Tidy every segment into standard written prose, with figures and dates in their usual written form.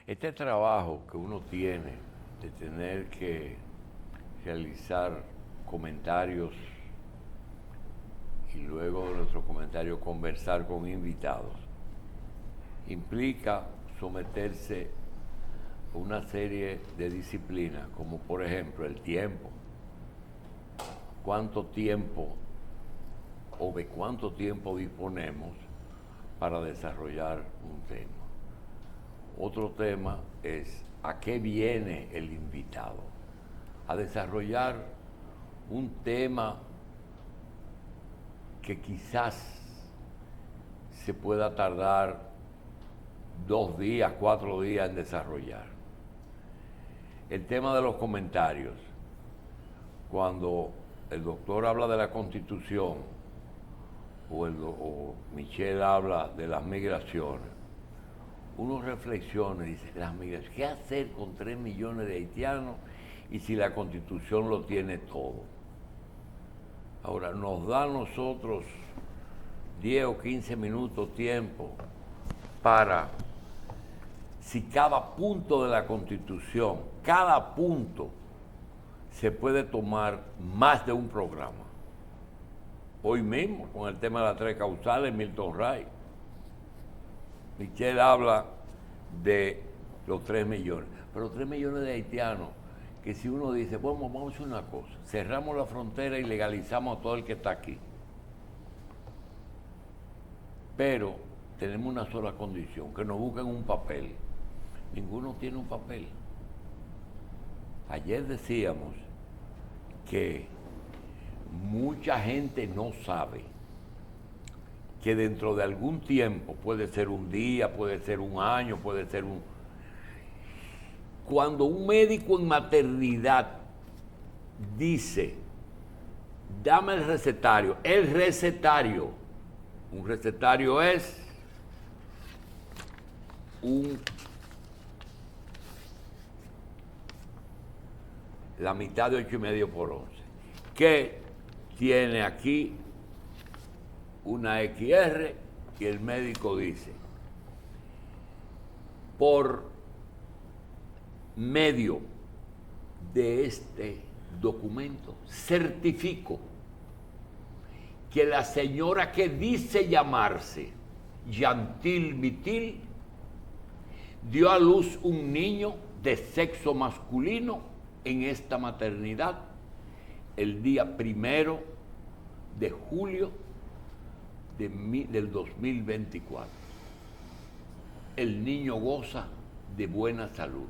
Este trabajo que uno tiene de tener que realizar comentarios y luego de nuestros comentarios conversar con invitados, implica someterse a una serie de disciplinas, como por ejemplo el tiempo. ¿Cuánto tiempo o de cuánto tiempo disponemos para desarrollar un tema? Otro tema es a qué viene el invitado. A desarrollar un tema que quizás se pueda tardar 2 días, 4 días en desarrollar. El tema de los comentarios. Cuando el doctor habla de la Constitución o Michelle habla de las migraciones, uno reflexiona y dice, las migraciones, ¿qué hacer con 3 millones de haitianos y si la Constitución lo tiene todo? Ahora, nos da a nosotros 10 o 15 minutos tiempo para, si cada punto de la Constitución, cada punto, se puede tomar más de un programa. Hoy mismo, con el tema de las 3 causales, Milton Ray. Michelle habla de los 3 millones. Pero 3 millones de haitianos, que si uno dice, bueno, vamos a hacer una cosa, cerramos la frontera y legalizamos a todo el que está aquí. Pero tenemos una sola condición, que nos busquen un papel. Ninguno tiene un papel. Ayer decíamos que mucha gente no sabe que dentro de algún tiempo, puede ser un día, puede ser un año, puede ser un... Cuando un médico en maternidad dice, dame el recetario, un recetario es la mitad de 8,5 por 11, que tiene aquí una XR y el médico dice, por medio de este documento certifico que la señora que dice llamarse Yantil Mitil dio a luz un niño de sexo masculino en esta maternidad el día 1 de julio del 2024. El niño goza de buena salud.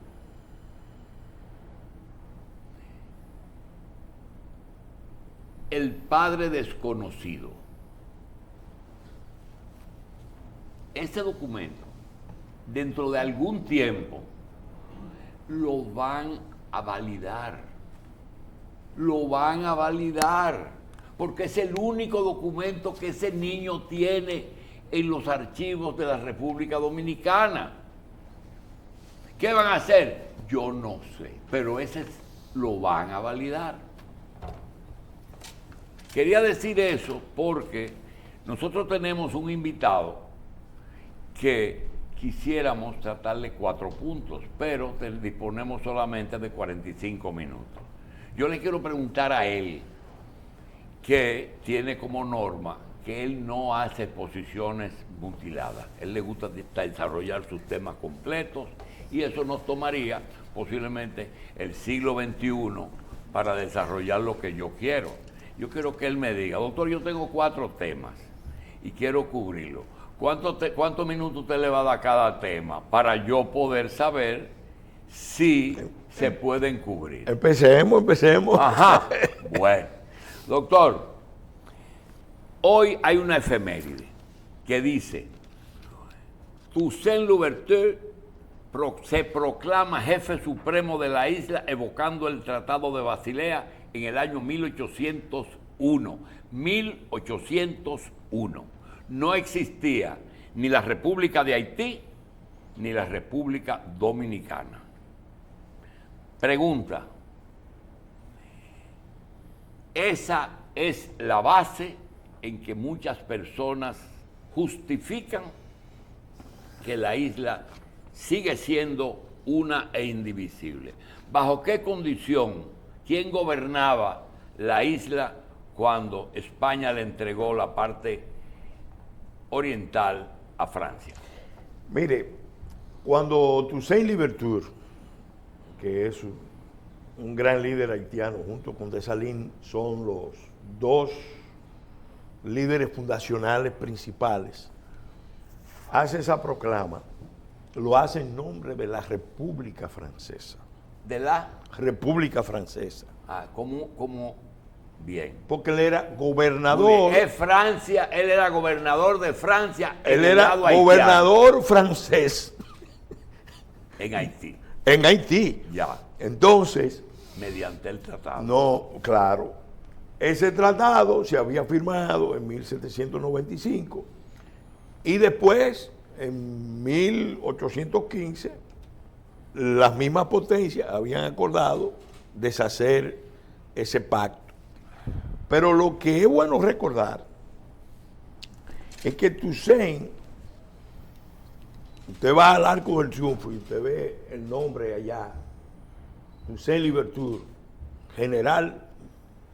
El padre desconocido. Ese documento, dentro de algún tiempo, lo van a validar. Lo van a validar, porque es el único documento que ese niño tiene en los archivos de la República Dominicana. ¿Qué van a hacer? Yo no sé, pero ese lo van a validar. Quería decir eso porque nosotros tenemos un invitado que quisiéramos tratarle 4 puntos, pero disponemos solamente de 45 minutos. Yo le quiero preguntar a él, que tiene como norma que él no hace exposiciones mutiladas. Él le gusta desarrollar sus temas completos y eso nos tomaría posiblemente el siglo XXI para desarrollar lo que yo quiero. Yo quiero que él me diga, doctor, yo tengo 4 temas y quiero cubrirlo. ¿Cuántos minutos usted le va a dar a cada tema para yo poder saber si se pueden cubrir? Empecemos. Ajá. Bueno, doctor, hoy hay una efeméride que dice, Toussaint Louverture se proclama jefe supremo de la isla evocando el Tratado de Basilea en el año 1801. 1801. No existía ni la República de Haití ni la República Dominicana. Pregunta, esa es la base en que muchas personas justifican que la isla sigue siendo una e indivisible. ¿Bajo qué condición? ¿Quién gobernaba la isla cuando España le entregó la parte oriental a Francia? Mire, cuando Toussaint Louverture, que es un gran líder haitiano, junto con Dessalines, son los dos líderes fundacionales principales, hace esa proclama, lo hace en nombre de la República Francesa. De la República Francesa. como bien. Porque él era Muy gobernador. bien. Es Francia, él era gobernador de Francia. Él era gobernador francés en Haití. en Haití. Ya. Entonces, Mediante el tratado. no, claro, ese tratado se había firmado en 1795 y después, en 1815, las mismas potencias habían acordado deshacer ese pacto. Pero lo que es bueno recordar es que Toussaint, usted va al Arco del Triunfo y usted ve el nombre allá, Toussaint Louverture, general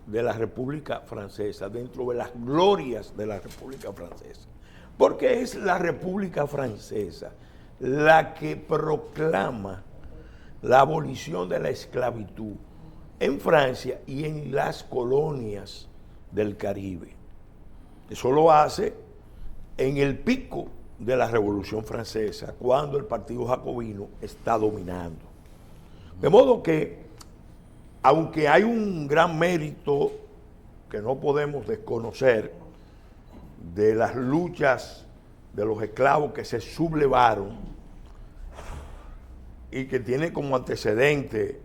de la República Francesa, dentro de las glorias de la República Francesa. Porque es la República Francesa la que proclama la abolición de la esclavitud en Francia y en las colonias del Caribe. Eso lo hace en el pico de la Revolución Francesa, cuando el Partido Jacobino está dominando. De modo que, aunque hay un gran mérito que no podemos desconocer de las luchas de los esclavos que se sublevaron y que tiene como antecedente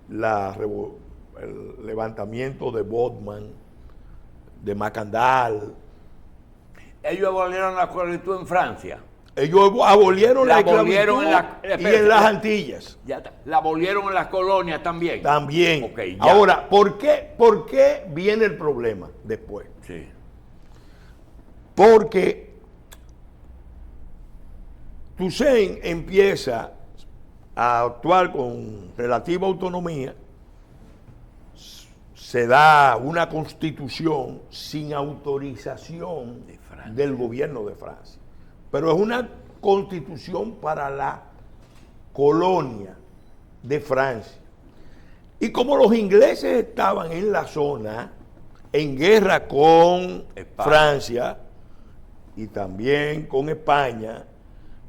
el levantamiento de Bodman, de Macandal. Ellos abolieron la esclavitud en Francia. Ellos abolieron la abolieron esclavitud y en las Antillas. Ya está. La abolieron en las colonias también. También. Okay, ahora, ¿por qué viene el problema después? Sí. Porque Toussaint empieza a actuar con relativa autonomía, se da una constitución sin autorización del gobierno de Francia, pero es una constitución para la colonia de Francia. Y como los ingleses estaban en la zona, en guerra con Francia y también con España,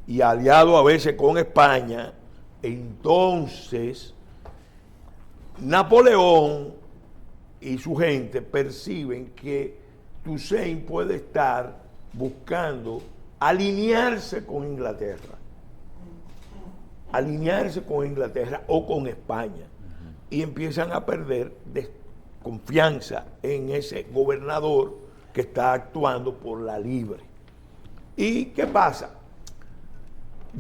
y aliado a veces con España, entonces Napoleón y su gente perciben que Toussaint puede estar buscando alinearse con Inglaterra o con España, y empiezan a perder confianza en ese gobernador que está actuando por la libre. ¿Y qué pasa?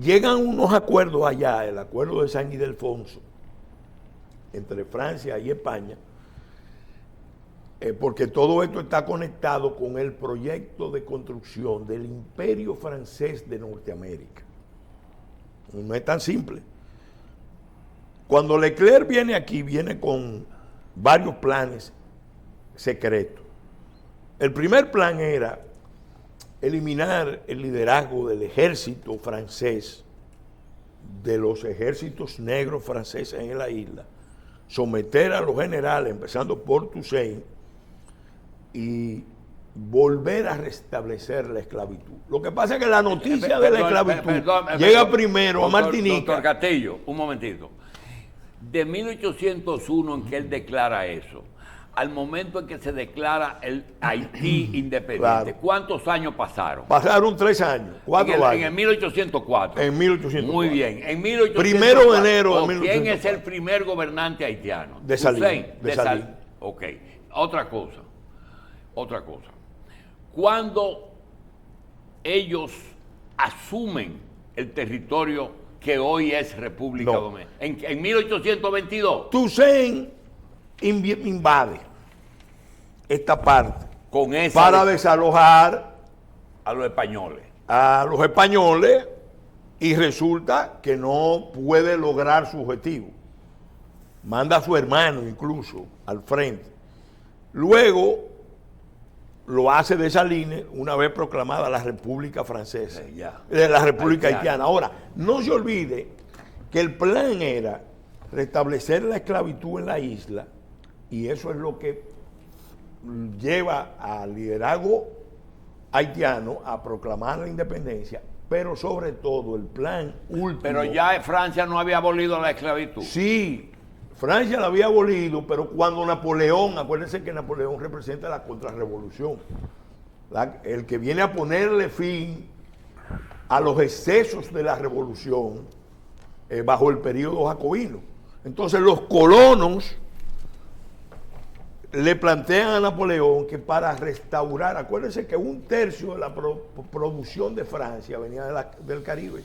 Llegan unos acuerdos allá, el acuerdo de San Ildefonso, entre Francia y España, porque todo esto está conectado con el proyecto de construcción del Imperio Francés de Norteamérica. No es tan simple. Cuando Leclerc viene aquí, viene con varios planes secretos. El primer plan era eliminar el liderazgo del ejército francés, de los ejércitos negros franceses en la isla, someter a los generales, empezando por Toussaint, y volver a restablecer la esclavitud. Lo que pasa es que la noticia de la esclavitud llega primero a Martinica. Doctor Castillo, un momentito. De 1801 en que él declara eso, al momento en que se declara el Haití independiente, Claro. ¿cuántos años pasaron? Pasaron 3 años, 4 años. En el 1804. En 1804. Muy bien. En 1804. Primero de enero de ¿Quién 1804. es el primer gobernante haitiano? Dessalines. Dessalines. Ok. Otra cosa. Cuando ellos asumen el territorio que hoy es República Dominicana, en 1822. Toussaint invade esta parte Con esa para desalojar a los españoles. a los españoles Y resulta que no puede lograr su objetivo. Manda a su hermano incluso al frente. Luego lo hace de esa línea una vez proclamada la República Francesa, la República Haitiana. Ahora, no se olvide que el plan era restablecer la esclavitud en la isla, y eso es lo que lleva al liderazgo haitiano a proclamar la independencia, pero sobre todo el plan último. Pero ya Francia no había abolido la esclavitud. Sí, Francia la había abolido, pero cuando Napoleón, acuérdense que Napoleón representa la contrarrevolución, el que viene a ponerle fin a los excesos de la revolución bajo el periodo jacobino. Entonces los colonos le plantean a Napoleón que para restaurar, acuérdense que 1/3 de la producción de Francia venía del Caribe.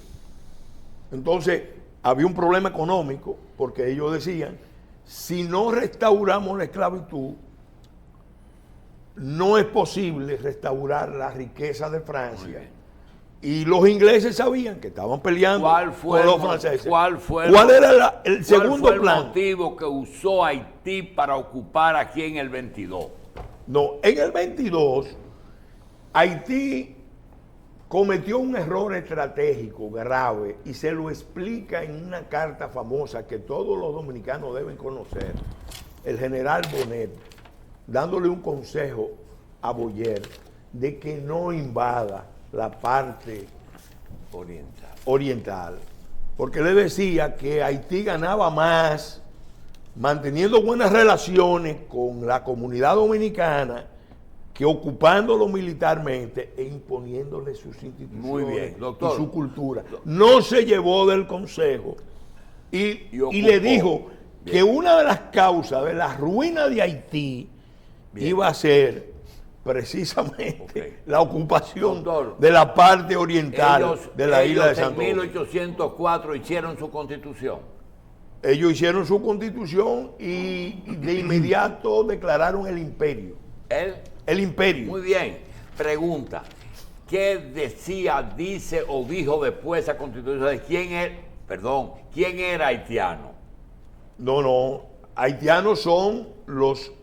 Entonces había un problema económico, porque ellos decían, si no restauramos la esclavitud, no es posible restaurar la riqueza de Francia. Y los ingleses sabían que estaban peleando con los franceses. ¿Cuál era el segundo plan? ¿El motivo que usó Haití para ocupar aquí en el 22? No, en el 22, Haití cometió un error estratégico grave y se lo explica en una carta famosa que todos los dominicanos deben conocer. El general Bonnet, dándole un consejo a Boyer de que no invada la parte oriental, porque le decía que Haití ganaba más manteniendo buenas relaciones con la comunidad dominicana que ocupándolo militarmente e imponiéndole sus instituciones. Muy bien, doctor. Y su cultura. No se llevó del consejo y le dijo que una de las causas de la ruina de Haití iba a ser precisamente la ocupación de la parte oriental de la isla de Santo Domingo. En 1804 hicieron su constitución. Ellos hicieron su constitución y de inmediato declararon el imperio. El imperio. Muy bien. Pregunta, ¿qué decía, dice o dijo después esa constitución? ¿De quién era haitiano? No, haitianos son los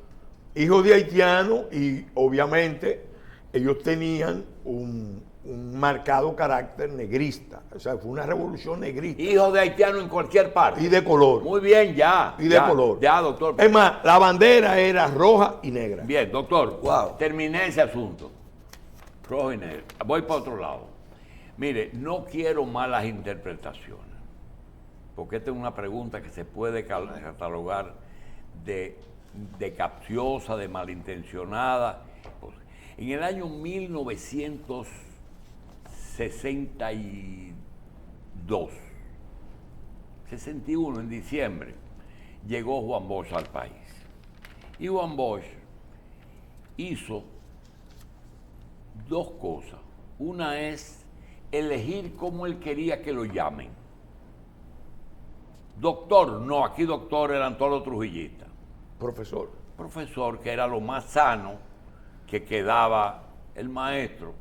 hijos de haitianos y obviamente ellos tenían un marcado carácter negrista. O sea, fue una revolución negrista. Hijos de haitianos en cualquier parte. Y de color. Muy bien, ya. Y de color. Ya, doctor. Es más, la bandera era roja y negra. Bien, doctor. Wow. Terminé ese asunto. Rojo y negro. Voy para otro lado. Mire, no quiero malas interpretaciones, porque esta es una pregunta que se puede catalogar de capciosa, de malintencionada. En el año 61, en diciembre, llegó Juan Bosch al país. Y Juan Bosch hizo dos cosas. Una es elegir cómo él quería que lo llamen. Doctor, no, aquí doctor eran todos los trujillistas. Profesor, que era lo más sano que quedaba el maestro,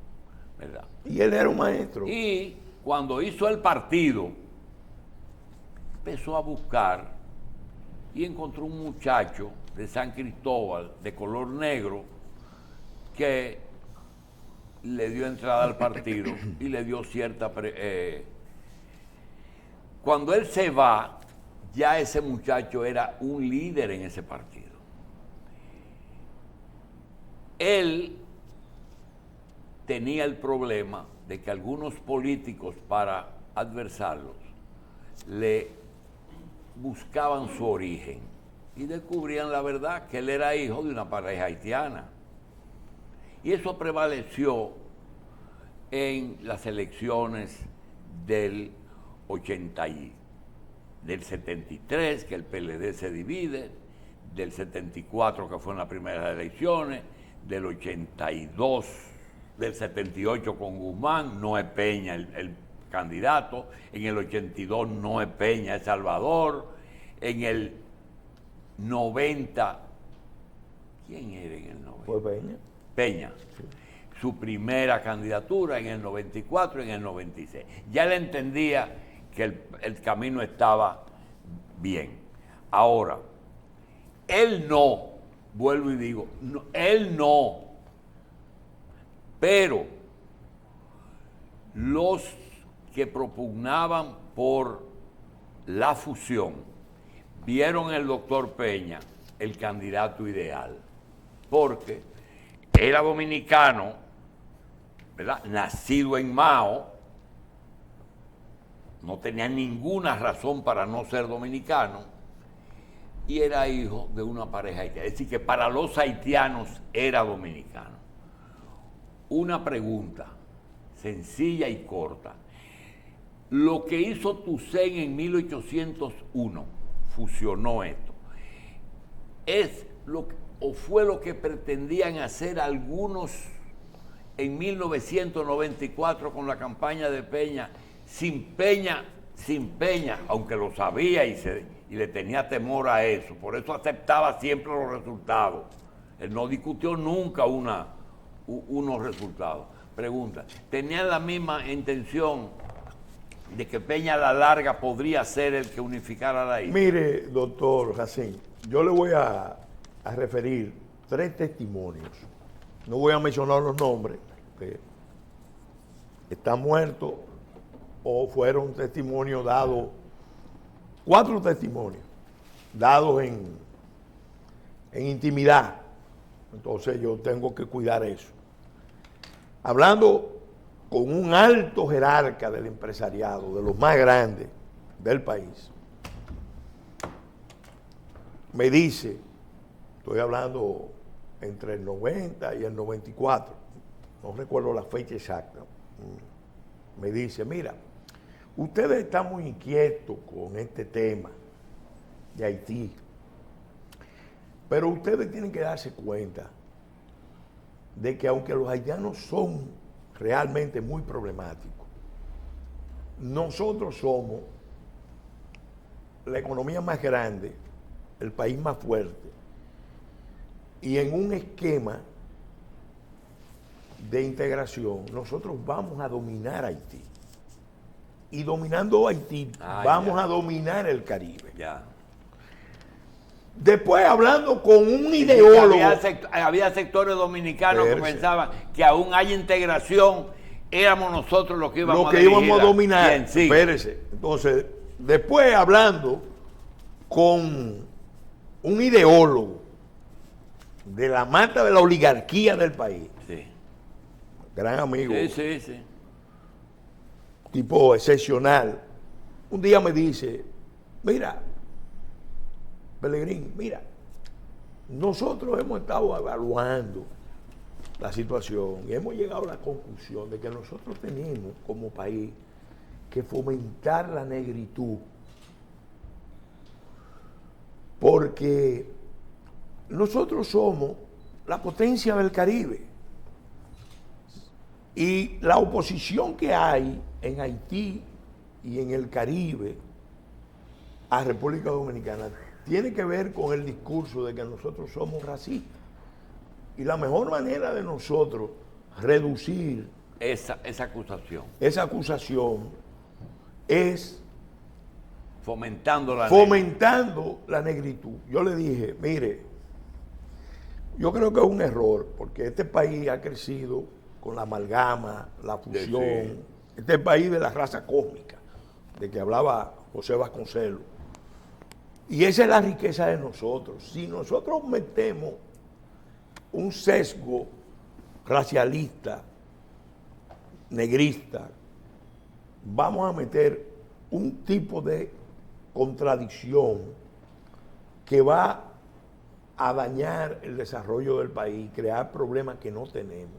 ¿verdad? Y él era un maestro. Y cuando hizo el partido, empezó a buscar y encontró un muchacho de San Cristóbal, de color negro, que le dio entrada al partido y le dio cierta... Cuando él se va, ya ese muchacho era un líder en ese partido. Él tenía el problema de que algunos políticos, para adversarlos, le buscaban su origen y descubrían la verdad, que él era hijo de una pareja haitiana. Y eso prevaleció en las elecciones del 73, que el PLD se divide, del 74, que fueron las primeras elecciones, del 82, del 78 con Guzmán, no es Peña el candidato, en el 82 no es Peña, es Salvador, en el 90, ¿quién era en el 90? Fue Peña. Peña. su primera candidatura en el 94 y en el 96. Ya él entendía que el camino estaba bien. Ahora, él no, vuelvo y digo, no, él no, pero los que propugnaban por la fusión vieron en el doctor Peña el candidato ideal, porque era dominicano, ¿verdad? Nacido en Mao, no tenía ninguna razón para no ser dominicano, y era hijo de una pareja haitiana. Es decir, que para los haitianos era dominicano. Una pregunta sencilla y corta. Lo que hizo Toussaint en 1801, fusionó esto, ¿es lo que, o fue lo que pretendían hacer algunos en 1994 con la campaña de Peña, sin Peña, aunque lo sabía y le tenía temor a eso, por eso aceptaba siempre los resultados? Él no discutió nunca unos resultados. Pregunta, ¿tenían la misma intención de que Peña a la larga podría ser el que unificara la isla? Mire, doctor Jacín, yo le voy a referir 3 testimonios. No voy a mencionar los nombres, que están muertos o fueron testimonios dados, 4 testimonios dados en intimidad. Entonces yo tengo que cuidar eso. Hablando con un alto jerarca del empresariado, de los más grandes del país, me dice, estoy hablando entre el 90 y el 94, no recuerdo la fecha exacta, me dice, mira, ustedes están muy inquietos con este tema de Haití, pero ustedes tienen que darse cuenta de que aunque los haitianos son realmente muy problemáticos, nosotros somos la economía más grande, el país más fuerte, y en un esquema de integración nosotros vamos a dominar Haití, y dominando Haití vamos a dominar el Caribe. Ya. Después, hablando con un ideólogo, había sectores dominicanos que pensaban que aún hay integración, éramos nosotros los que íbamos a dominar. Espérese. Entonces, después hablando con un ideólogo de la mata de la oligarquía del país, sí, gran amigo, sí, tipo excepcional, un día me dice, mira, Pelegrín, mira, nosotros hemos estado evaluando la situación y hemos llegado a la conclusión de que nosotros tenemos como país que fomentar la negritud, porque nosotros somos la potencia del Caribe y la oposición que hay en Haití y en el Caribe a República Dominicana tiene que ver con el discurso de que nosotros somos racistas. Y la mejor manera de nosotros reducir esa acusación es fomentando la negritud. Yo le dije, mire, yo creo que es un error, porque este país ha crecido con la amalgama, la fusión, este es el país de la raza cósmica, de que hablaba José Vasconcelos. Y esa es la riqueza de nosotros. Si nosotros metemos un sesgo racialista, negrista, vamos a meter un tipo de contradicción que va a dañar el desarrollo del país, crear problemas que no tenemos.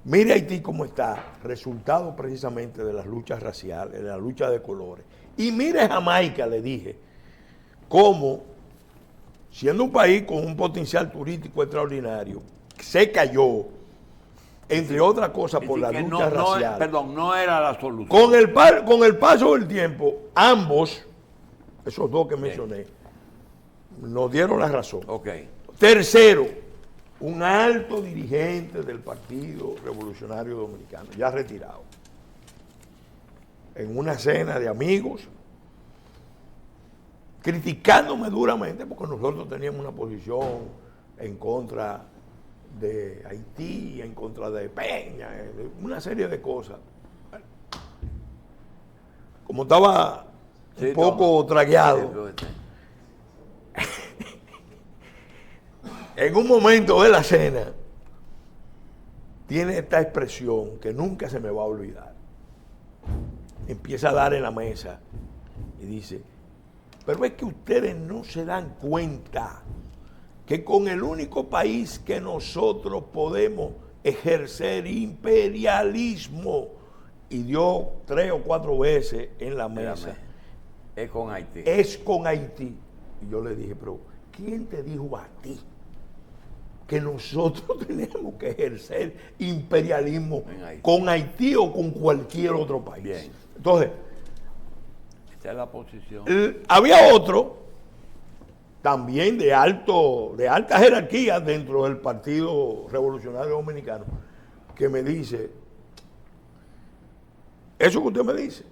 Mire Haití cómo está, resultado precisamente de las luchas raciales, de la lucha de colores. Y mire Jamaica, le dije, cómo, siendo un país con un potencial turístico extraordinario, se cayó, entre otras cosas, por la lucha racial. No era la solución. Con el paso del tiempo, ambos, esos dos que mencioné, nos dieron la razón. Okay. Tercero, un alto dirigente del Partido Revolucionario Dominicano, ya retirado, en una cena de amigos, criticándome duramente porque nosotros teníamos una posición en contra de Haití, en contra de Peña, una serie de cosas. Como estaba un poco tragueado, en un momento de la cena, tiene esta expresión que nunca se me va a olvidar. Empieza a dar en la mesa y dice, pero es que ustedes no se dan cuenta que con el único país que nosotros podemos ejercer imperialismo, y dio 3 o 4 veces en la mesa, es con Haití. Es con Haití. Y yo le dije, pero ¿quién te dijo a ti que nosotros tenemos que ejercer imperialismo con Haití o con cualquier otro país? Bien. Entonces, esa es la posición. Había otro, también de alta jerarquía dentro del Partido Revolucionario Dominicano, que me dice, eso que usted me dice,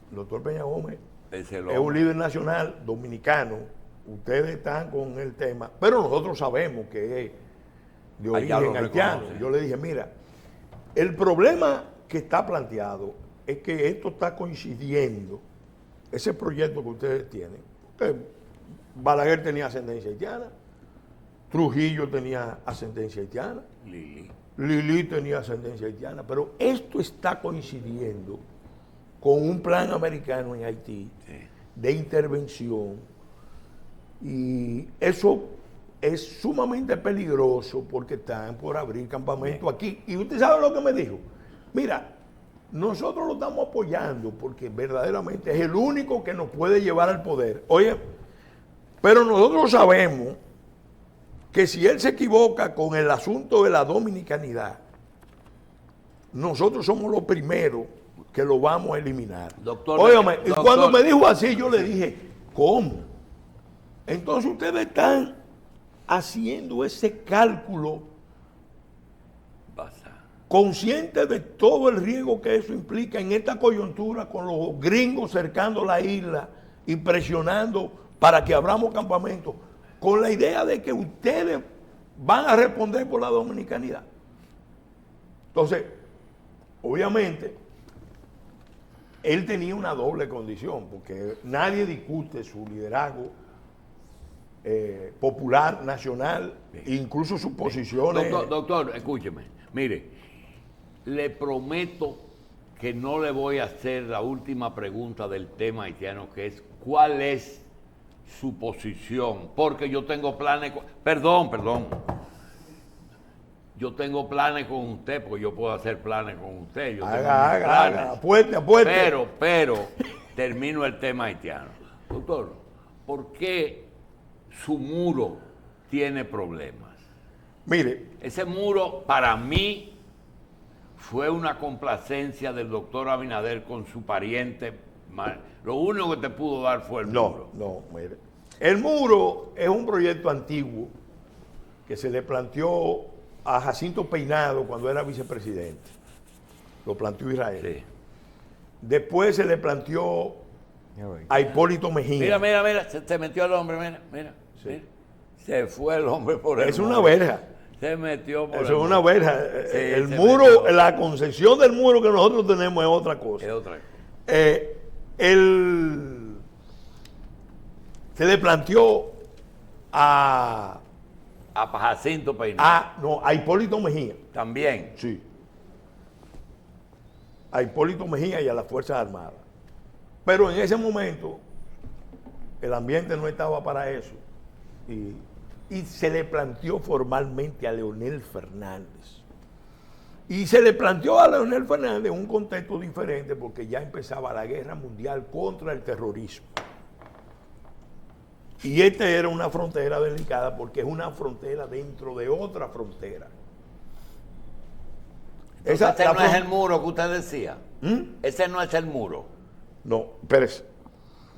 el doctor Peña Gómez es un líder nacional dominicano, ustedes están con el tema, pero nosotros sabemos que es de origen haitiano. Yo le dije, mira, el problema que está planteado es que esto está coincidiendo, ese proyecto que ustedes tienen, que Balaguer tenía ascendencia haitiana, Trujillo tenía ascendencia haitiana, Lili tenía ascendencia haitiana, pero esto está coincidiendo con un plan americano en Haití de intervención, y eso es sumamente peligroso porque están por abrir campamento aquí. Y usted sabe lo que me dijo, mira, nosotros lo estamos apoyando porque verdaderamente es el único que nos puede llevar al poder. Oye, pero nosotros sabemos que si él se equivoca con el asunto de la dominicanidad, nosotros somos los primeros que lo vamos a eliminar. Doctor, óigame, y cuando me dijo así, yo le dije, ¿cómo? Entonces ustedes están haciendo ese cálculo consciente de todo el riesgo que eso implica en esta coyuntura, con los gringos cercando la isla y presionando para que abramos campamentos, con la idea de que ustedes van a responder por la dominicanidad. Entonces, obviamente, él tenía una doble condición, porque nadie discute su liderazgo popular, nacional, incluso sus posiciones. Doctor, escúcheme, mire, le prometo que no le voy a hacer la última pregunta del tema haitiano, que es ¿cuál es su posición? Porque yo tengo planes, perdón, yo tengo planes con usted, porque yo puedo hacer planes con usted. Yo haga, apueste. Pero, termino el tema haitiano. Doctor, ¿por qué su muro tiene problemas? Mire, ese muro para mí fue una complacencia del doctor Abinader con su pariente. Lo único que te pudo dar fue el muro. No, mire. El muro es un proyecto antiguo que se le planteó a Jacinto Peinado cuando era vicepresidente. Lo planteó Israel. Sí. Después se le planteó a Hipólito Mejía. Mira, se metió el hombre, mira. Sí. Mira. Se fue el hombre por el Es una verja. Se metió por Eso es una verja. Sí, el muro, la concepción del muro que nosotros tenemos es otra cosa. Es otra cosa. Se le planteó a Jacinto Peinado. A Hipólito Mejía. También. Sí. A Hipólito Mejía y a las Fuerzas Armadas. Pero en ese momento el ambiente no estaba para eso. Y se le planteó formalmente a Leonel Fernández. Y se le planteó a Leonel Fernández un contexto diferente porque ya empezaba la guerra mundial contra el terrorismo. Y esta era una frontera delicada porque es una frontera dentro de otra frontera. Ese no es el muro que usted decía. Ese no es el muro. No, pero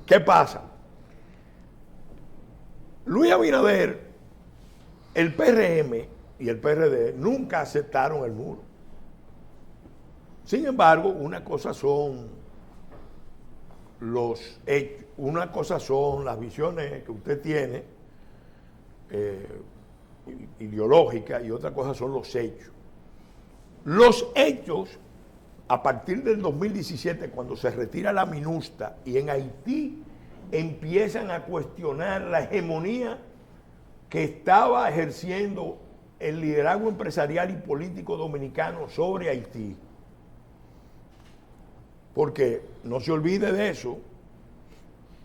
¿qué pasa? Luis Abinader el PRM y el PRD nunca aceptaron el muro. Sin embargo, una cosa son los hechos, una cosa son las visiones que usted tiene ideológicas y otra cosa son los hechos. Los hechos, a partir del 2017, cuando se retira la MINUSTA y en Haití empiezan a cuestionar la hegemonía que estaba ejerciendo el liderazgo empresarial y político dominicano sobre Haití. Porque no se olvide de eso,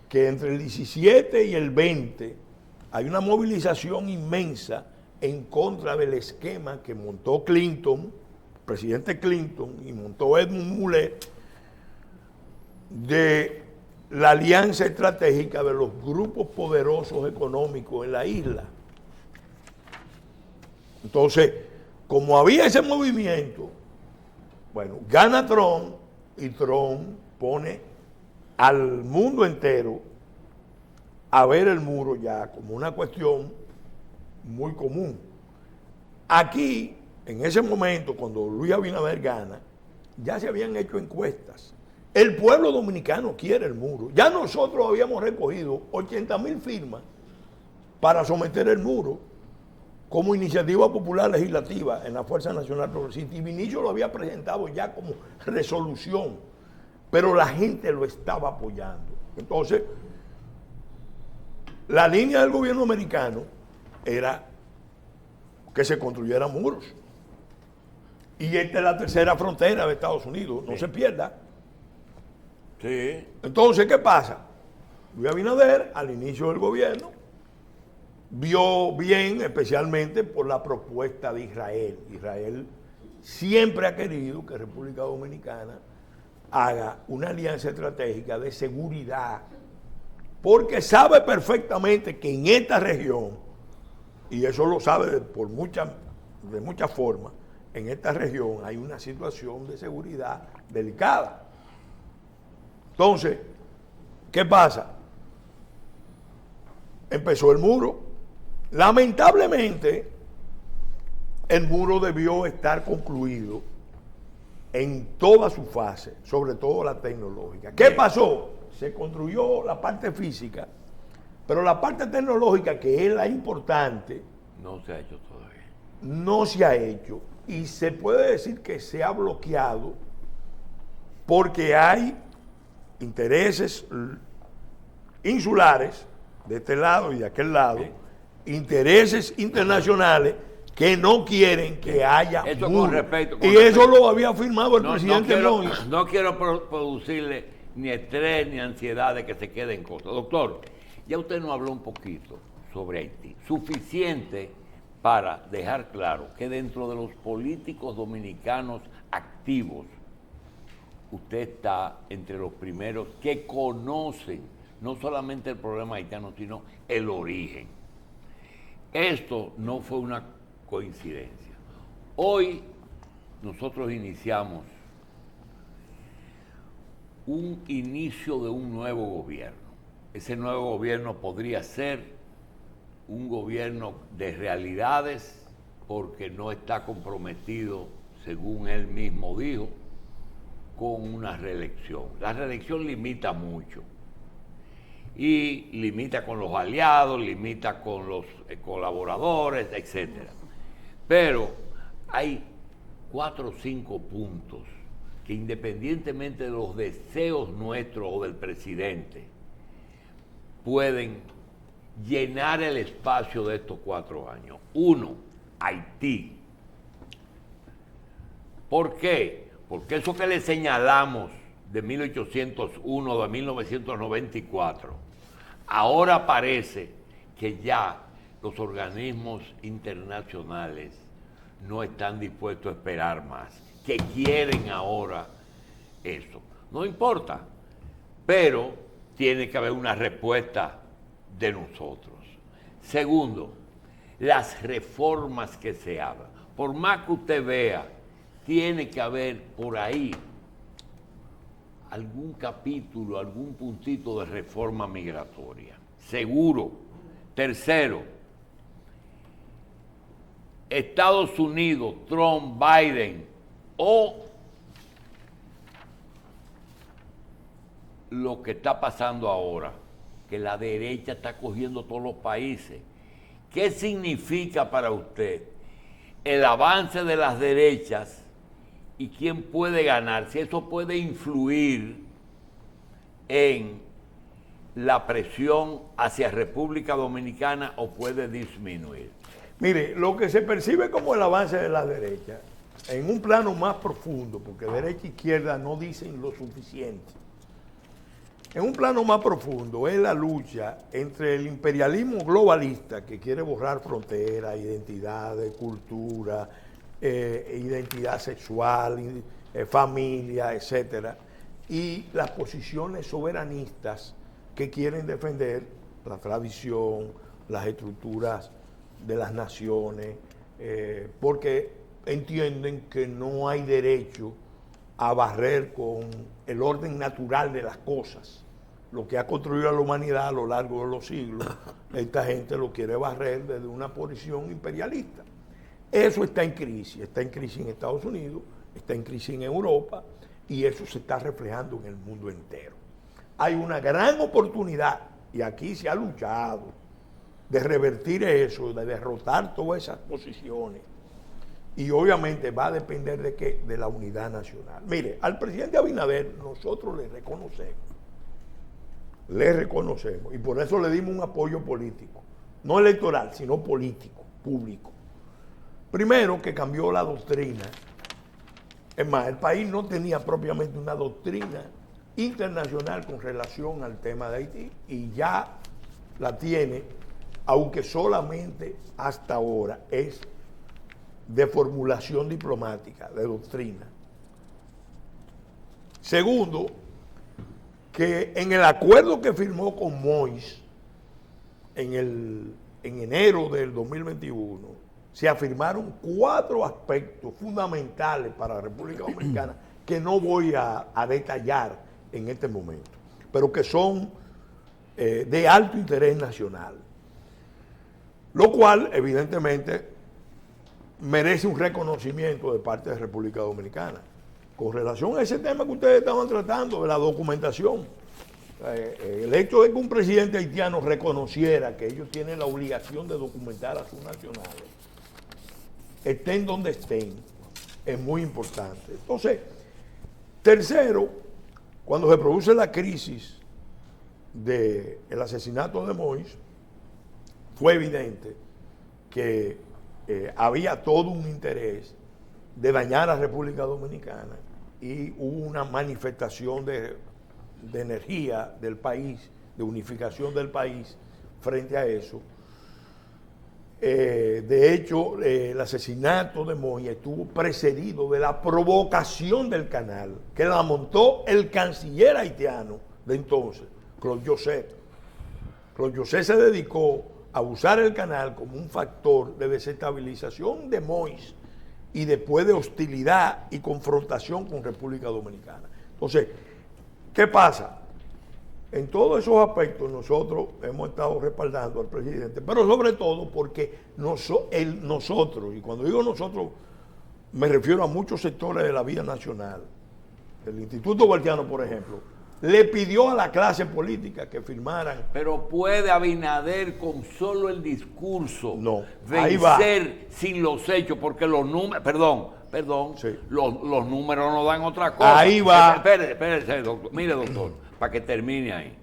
que entre el 17 y el 20 hay una movilización inmensa en contra del esquema que montó Clinton, presidente Clinton, y montó Edmund Mulet, de la alianza estratégica de los grupos poderosos económicos en la isla. Entonces, como había ese movimiento, bueno, gana Trump y Trump pone al mundo entero a ver el muro ya como una cuestión muy común. Aquí, en ese momento, cuando Luis Abinader gana, ya se habían hecho encuestas. El pueblo dominicano quiere el muro. Ya nosotros habíamos recogido 80,000 firmas para someter el muro como iniciativa popular legislativa en la Fuerza Nacional Progresista. Y Vinicio lo había presentado ya como resolución, pero la gente lo estaba apoyando. Entonces, la línea del gobierno americano era que se construyeran muros. Y esta es la tercera frontera de Estados Unidos, no se pierda. Sí. Entonces, ¿qué pasa? Luis Abinader, al inicio del gobierno, vio bien, especialmente por la propuesta de Israel. Israel siempre ha querido que República Dominicana haga una alianza estratégica de seguridad, porque sabe perfectamente que en esta región, y eso lo sabe de muchas formas, en esta región hay una situación de seguridad delicada. Entonces, ¿qué pasa? Empezó el muro. Lamentablemente, el muro debió estar concluido en toda su fase, sobre todo la tecnológica. ¿Qué pasó? Se construyó la parte física, pero la parte tecnológica, que es la importante, No se ha hecho todavía. no se ha hecho. Y se puede decir que se ha bloqueado porque hay intereses insulares de este lado y de aquel lado, intereses internacionales que no quieren que haya Eso muro. con respecto. Y eso lo había firmado el presidente quiero, Moïse. no quiero producirle ni estrés ni ansiedad de que se quede en cosas. Doctor, ya usted nos habló un poquito sobre Haití. Suficiente para dejar claro que dentro de los políticos dominicanos activos, usted está entre los primeros que conocen no solamente el problema haitiano, sino el origen. Esto no fue una coincidencia. Hoy nosotros iniciamos un inicio de un nuevo gobierno. Ese nuevo gobierno podría ser un gobierno de realidades porque no está comprometido, según él mismo dijo, con una reelección. La reelección limita mucho y limita con los aliados, limita con los colaboradores, etc. Pero hay 4 o 5 puntos que, independientemente de los deseos nuestros o del presidente, pueden llenar el espacio de estos 4 años. 1, Haití. ¿Por qué? Porque eso que le señalamos de 1801, de 1994, ahora parece que ya los organismos internacionales no están dispuestos a esperar más, que quieren ahora eso. No importa, pero tiene que haber una respuesta de nosotros. Segundo, las reformas que se hablan. Por más que usted vea, tiene que haber por ahí algún capítulo, algún puntito de reforma migratoria. Seguro. Tercero, Estados Unidos, Trump, Biden, o lo que está pasando ahora, que la derecha está cogiendo todos los países. ¿Qué significa para usted el avance de las derechas y quién puede ganar? Si eso puede influir en la presión hacia República Dominicana o puede disminuir. Mire, lo que se percibe como el avance de la derecha, en un plano más profundo, porque derecha e izquierda no dicen lo suficiente, en un plano más profundo es la lucha entre el imperialismo globalista que quiere borrar fronteras, identidades, cultura, identidad sexual, familia, etcétera, y las posiciones soberanistas que quieren defender la tradición, las estructuras de las naciones, porque entienden que no hay derecho a barrer con el orden natural de las cosas. Lo que ha construido la humanidad a lo largo de los siglos, esta gente lo quiere barrer desde una posición imperialista. Eso está en crisis en Estados Unidos, está en crisis en Europa, y eso se está reflejando en el mundo entero. Hay una gran oportunidad, y aquí se ha luchado, de revertir eso, de derrotar todas esas posiciones. Y obviamente va a depender de qué, de la unidad nacional. Mire, al presidente Abinader nosotros le reconocemos, y por eso le dimos un apoyo político, no electoral, sino político, público. Primero, que cambió la doctrina. Es más, el país no tenía propiamente una doctrina internacional con relación al tema de Haití, y ya la tiene, aunque solamente hasta ahora es de formulación diplomática, de doctrina. Segundo, que en el acuerdo que firmó con Moïse en enero del 2021, se afirmaron 4 aspectos fundamentales para la República Dominicana que no voy a detallar en este momento, pero que son de alto interés nacional, lo cual evidentemente merece un reconocimiento de parte de la República Dominicana. Con relación a ese tema que ustedes estaban tratando, de la documentación, el hecho de que un presidente haitiano reconociera que ellos tienen la obligación de documentar a sus nacionales, estén donde estén, es muy importante. Entonces, tercero, cuando se produce la crisis del asesinato de Moïse, fue evidente que había todo un interés de dañar a la República Dominicana, y hubo una manifestación de energía del país, de unificación del país frente a eso. De hecho, el asesinato de Moïse estuvo precedido de la provocación del canal, que la montó el canciller haitiano de entonces, Claude Joseph. Claude Joseph se dedicó a usar el canal como un factor de desestabilización de Moïse y después de hostilidad y confrontación con República Dominicana. Entonces, ¿qué pasa? En todos esos aspectos nosotros hemos estado respaldando al presidente, pero sobre todo porque nosotros, y cuando digo nosotros me refiero a muchos sectores de la vida nacional, el Instituto Boltiano, por ejemplo, le pidió a la clase política que firmaran. Pero puede Abinader con solo el discurso vencer sin los hechos, porque los números, perdón, sí, los números no dan otra cosa. Ahí va. Espérese, doctor. Mire, doctor, para que termine ahí.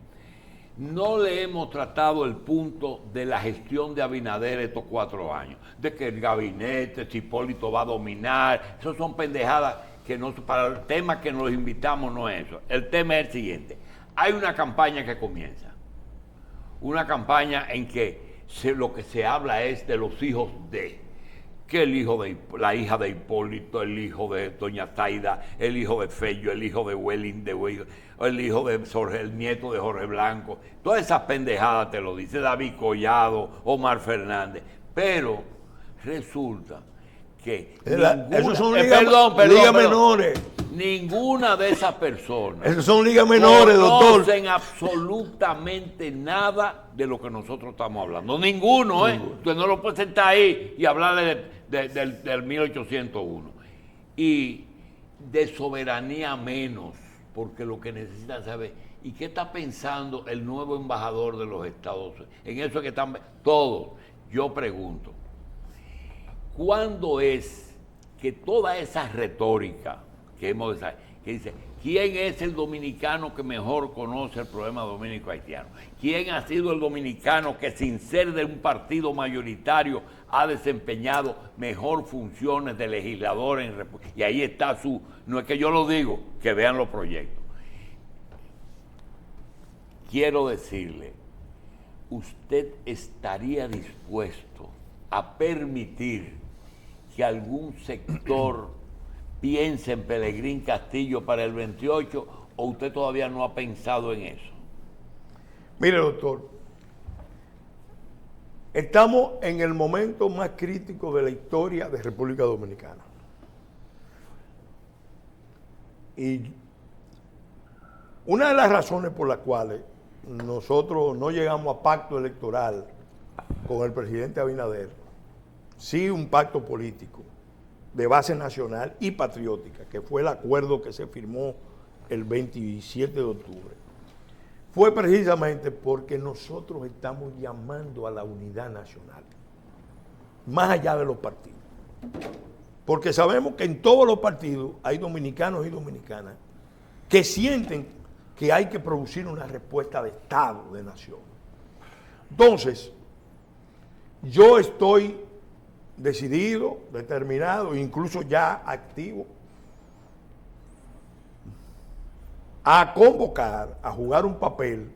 No le hemos tratado el punto de la gestión de Abinader estos 4 años, de que el gabinete, si Hipólito va a dominar, eso son pendejadas que no, para el tema que nos invitamos no es eso. El tema es el siguiente. Hay una campaña que comienza, una campaña en que lo que se habla es de los hijos de, que la hija de Hipólito, el hijo de doña Zaida, el hijo de Fello, el hijo de Welling, el hijo de Jorge, el nieto de Jorge Blanco, todas esas pendejadas te lo dice David Collado, Omar Fernández, pero resulta que Esos son perdón, menores. ninguna de esas personas Esos son ligas menores, doctor. conocen absolutamente nada de lo que nosotros estamos hablando. Ninguno, ¿eh? Usted no lo puede sentar ahí y hablarle del 1801. Y de soberanía menos, porque lo que necesitan saber, ¿y qué está pensando el nuevo embajador de los Estados Unidos? En eso es que están todos. Yo pregunto, ¿cuándo es que toda esa retórica que hemos desarrollado, que dice, ¿quién es el dominicano que mejor conoce el problema dominico-haitiano? ¿Quién ha sido el dominicano que sin ser de un partido mayoritario ha desempeñado mejor funciones de legislador en República? Y ahí está no es que yo lo digo, que vean los proyectos. Quiero decirle, ¿usted estaría dispuesto a permitir que algún sector piense en Pelegrín Castillo para el 28 o usted todavía no ha pensado en eso? Mire, doctor, estamos en el momento más crítico de la historia de República Dominicana. Y una de las razones por las cuales nosotros no llegamos a pacto electoral con el presidente Abinader, sí un pacto político de base nacional y patriótica, que fue el acuerdo que se firmó el 27 de octubre, fue precisamente porque nosotros estamos llamando a la unidad nacional, más allá de los partidos. Porque sabemos que en todos los partidos hay dominicanos y dominicanas que sienten que hay que producir una respuesta de Estado, de nación. Entonces, yo estoy decidido, determinado, incluso ya activo, a convocar, a jugar un papel,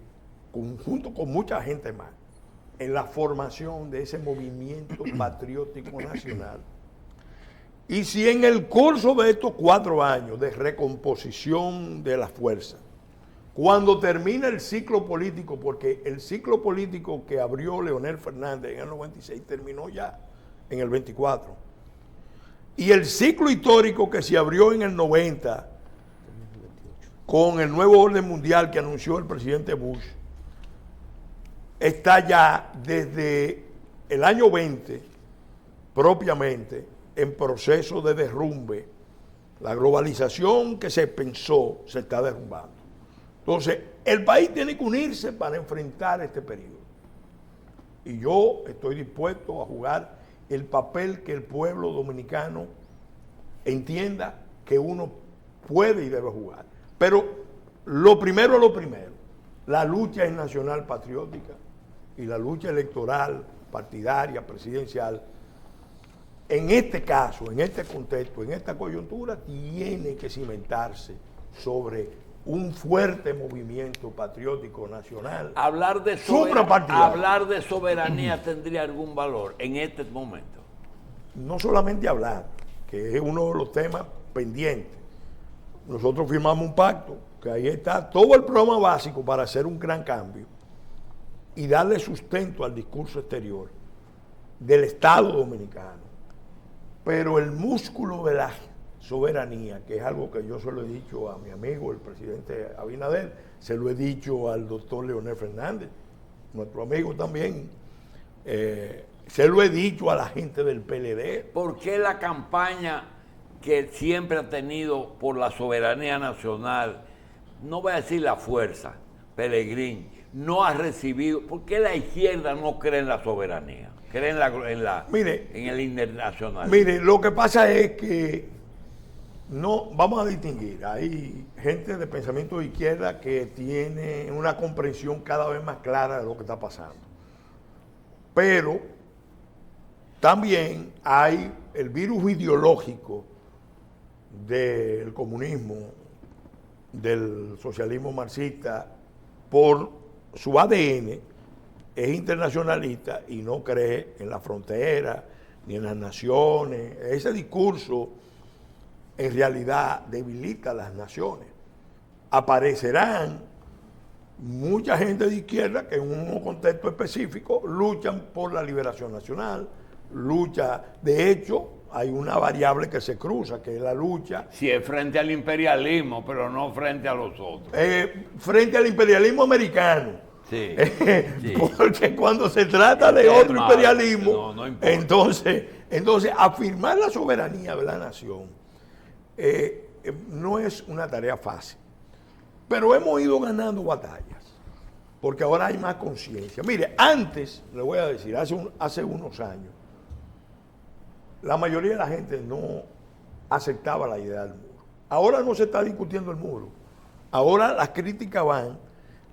junto con mucha gente más, en la formación de ese movimiento patriótico nacional. Y si en el curso de estos 4 años de recomposición de la fuerza, cuando termina el ciclo político, porque el ciclo político que abrió Leonel Fernández en el 96 terminó ya en el 24, y el ciclo histórico que se abrió en el 90 con el nuevo orden mundial que anunció el presidente Bush, está ya desde el año 20 propiamente en proceso de derrumbe. La globalización que se pensó se está derrumbando. Entonces, el país tiene que unirse para enfrentar este periodo. Y yo estoy dispuesto a jugar el papel que el pueblo dominicano entienda que uno puede y debe jugar. Pero lo primero es lo primero. La lucha es nacional patriótica y la lucha electoral, partidaria, presidencial, en este caso, en este contexto, en esta coyuntura, tiene que cimentarse sobre un fuerte movimiento patriótico nacional. Hablar de soberanía tendría algún valor en este momento. No solamente hablar, que es uno de los temas pendientes. Nosotros firmamos un pacto, que ahí está todo el programa básico para hacer un gran cambio y darle sustento al discurso exterior del Estado dominicano. Pero el músculo de la soberanía, que es algo que yo se lo he dicho a mi amigo, el presidente Abinader, se lo he dicho al doctor Leonel Fernández, nuestro amigo también, se lo he dicho a la gente del PLD. ¿Por qué la campaña que siempre ha tenido por la soberanía nacional, no voy a decir la fuerza, Pelegrín, no ha recibido? ¿Por qué la izquierda no cree en la soberanía? ¿Cree en el internacional? Mire, lo que pasa es que no vamos a distinguir. Hay gente de pensamiento de izquierda que tiene una comprensión cada vez más clara de lo que está pasando. Pero también hay el virus ideológico del comunismo, del socialismo marxista, por su ADN, es internacionalista y no cree en la frontera ni en las naciones. Ese discurso en realidad debilita a las naciones. Aparecerán mucha gente de izquierda que en un contexto específico luchan por la liberación nacional, de hecho, hay una variable que se cruza, que es la lucha. Si es frente al imperialismo, pero no frente a los otros. Frente al imperialismo americano. Sí, sí. Porque cuando se trata de otro imperialismo, no importa. entonces afirmar la soberanía de la nación no es una tarea fácil. Pero hemos ido ganando batallas, porque ahora hay más conciencia. Mire, antes, le voy a decir, hace unos años, la mayoría de la gente no aceptaba la idea del muro. Ahora no se está discutiendo el muro. Ahora las críticas van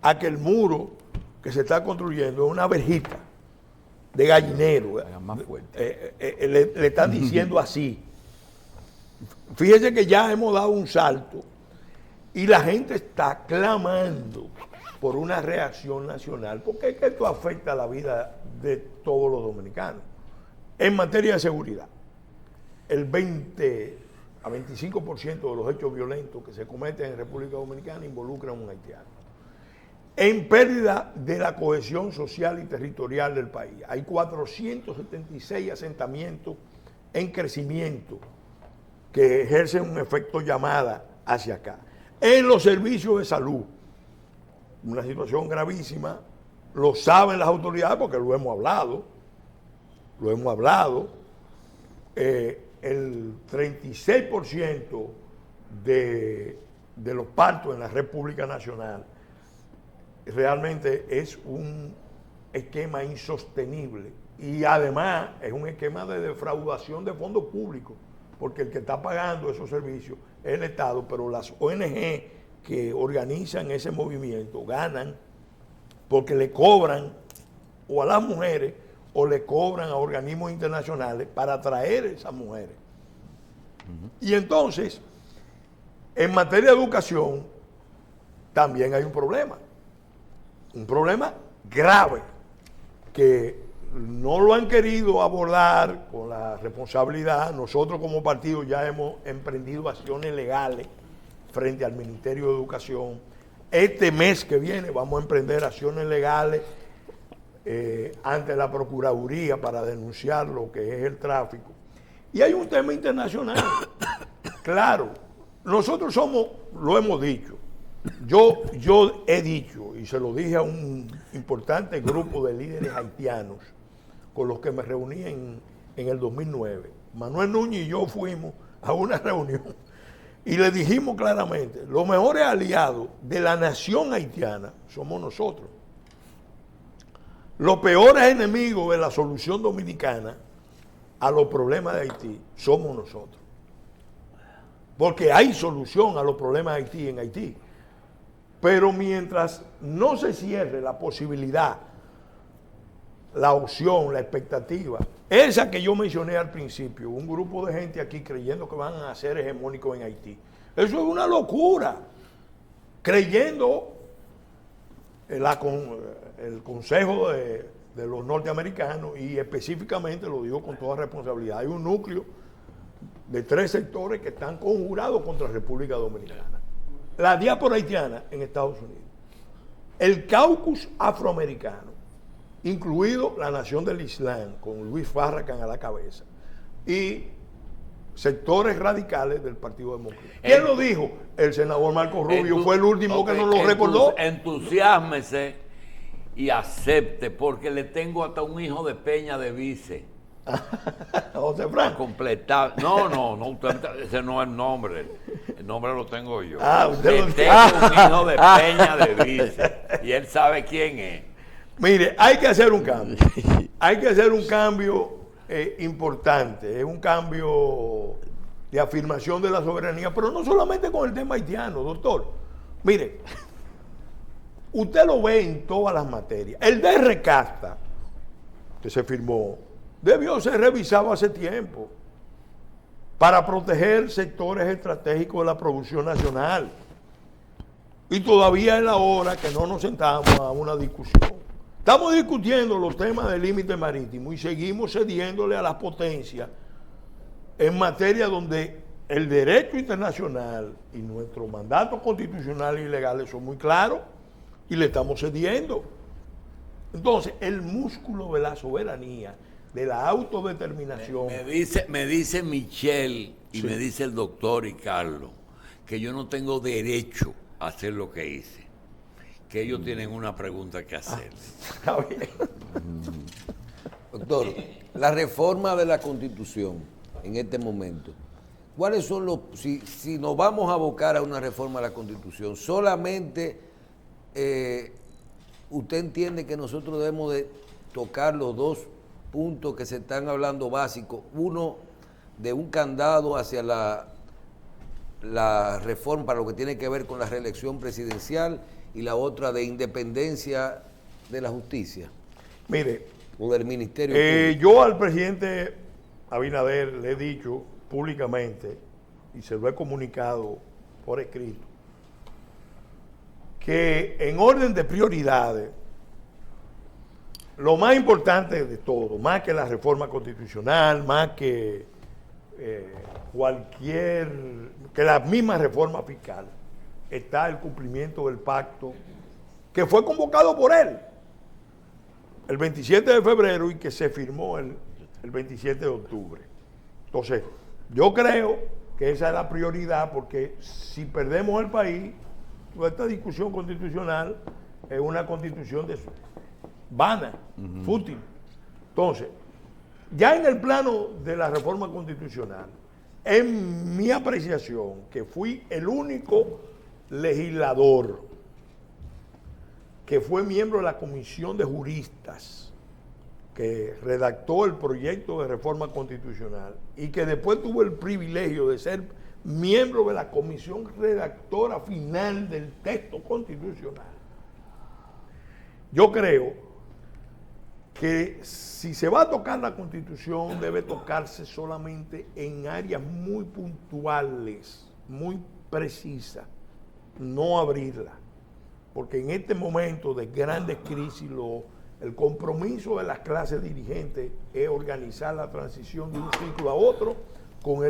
a que el muro que se está construyendo es una verjita de gallinero. Más fuerte. Le están diciendo así. Fíjese que ya hemos dado un salto y la gente está clamando por una reacción nacional, porque es que esto afecta la vida de todos los dominicanos. En materia de seguridad, el 20 a 25% de los hechos violentos que se cometen en República Dominicana involucran a un haitiano. En pérdida de la cohesión social y territorial del país. Hay 476 asentamientos en crecimiento que ejercen un efecto llamada hacia acá. En los servicios de salud, una situación gravísima, lo saben las autoridades porque lo hemos hablado. El 36% de los partos en la República Nacional realmente es un esquema insostenible y además es un esquema de defraudación de fondos públicos, porque el que está pagando esos servicios es el Estado, pero las ONG que organizan ese movimiento ganan porque le cobran o a las mujeres o le cobran a organismos internacionales para atraer a esas mujeres. Y entonces, en materia de educación, también hay un problema grave, que no lo han querido abordar con la responsabilidad. Nosotros como partido ya hemos emprendido acciones legales frente al Ministerio de Educación. Este mes que viene vamos a emprender acciones legales ante la Procuraduría para denunciar lo que es el tráfico. Y hay un tema internacional. Claro, nosotros lo hemos dicho, yo he dicho, y se lo dije a un importante grupo de líderes haitianos con los que me reuní en el 2009. Manuel Núñez y yo fuimos a una reunión y le dijimos claramente, los mejores aliados de la nación haitiana somos nosotros. Los peores enemigos de la solución dominicana a los problemas de Haití somos nosotros. Porque hay solución a los problemas de Haití en Haití. Pero mientras no se cierre la posibilidad, la opción, la expectativa, esa que yo mencioné al principio, un grupo de gente aquí creyendo que van a ser hegemónicos en Haití. Eso es una locura. Creyendo el Consejo de los norteamericanos, y específicamente lo digo con toda responsabilidad, hay un núcleo de 3 sectores que están conjurados contra la República Dominicana. La diáspora haitiana en Estados Unidos, el caucus afroamericano, incluido la Nación del Islam, con Luis Farrakhan a la cabeza, y sectores radicales del Partido Demócrata. ¿Quién lo dijo? El senador Marco Rubio fue el último que nos lo recordó. Entusiásmese y acepte, porque le tengo hasta un hijo de Peña de vice. José Fran. Completar. No, ese no es el nombre. El nombre lo tengo yo. Usted lo tengo un hijo de Peña de vice. Y él sabe quién es. Mire, hay que hacer un cambio. Hay que hacer un cambio importante. Es un cambio de afirmación de la soberanía, pero no solamente con el tema haitiano, doctor. Mire, usted lo ve en todas las materias. El de recasta que se firmó debió ser revisado hace tiempo para proteger sectores estratégicos de la producción nacional. Y todavía es la hora que no nos sentamos a una discusión. Estamos discutiendo los temas del límite marítimo y seguimos cediéndole a las potencias en materia donde el derecho internacional y nuestros mandatos constitucionales y legales son muy claros y le estamos cediendo. Entonces, el músculo de la soberanía de la autodeterminación. Me dice Michelle y Sí. me dice el doctor y Carlos que yo no tengo derecho a hacer lo que hice, que ellos tienen una pregunta que hacer. Está bien. Doctor, la reforma de la Constitución en este momento, ¿cuáles son los, si nos vamos a abocar a una reforma de la Constitución, solamente usted entiende que nosotros debemos de tocar los dos puntos que se están hablando básicos, uno de un candado hacia la reforma para lo que tiene que ver con la reelección presidencial y la otra de independencia de la justicia Mire, o del Ministerio Público? yo al presidente Abinader le he dicho públicamente y se lo he comunicado por escrito que en orden de prioridades lo más importante de todo, más que la reforma constitucional, más que que la misma reforma fiscal, está el cumplimiento del pacto que fue convocado por él el 27 de febrero y que se firmó el 27 de octubre. Entonces, yo creo que esa es la prioridad, porque si perdemos el país, toda esta discusión constitucional es una constitución vana, fútil. Entonces, ya en el plano de la reforma constitucional, en mi apreciación, que fui el único legislador que fue miembro de la comisión de juristas que redactó el proyecto de reforma constitucional y que después tuvo el privilegio de ser miembro de la comisión redactora final del texto constitucional. Yo creo que si se va a tocar la Constitución, debe tocarse solamente en áreas muy puntuales, muy precisas, no abrirla. Porque en este momento de grandes crisis, el compromiso de las clases dirigentes es organizar la transición de un ciclo a otro con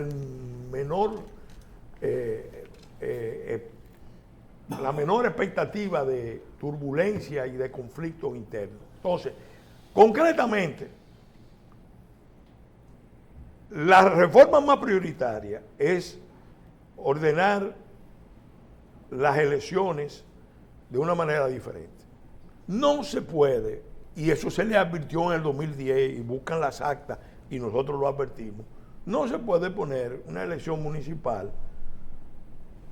la menor expectativa de turbulencia y de conflictos internos. Entonces, concretamente, la reforma más prioritaria es ordenar las elecciones de una manera diferente. No se puede, y eso se le advirtió en el 2010, y buscan las actas, y nosotros lo advertimos, no se puede poner una elección municipal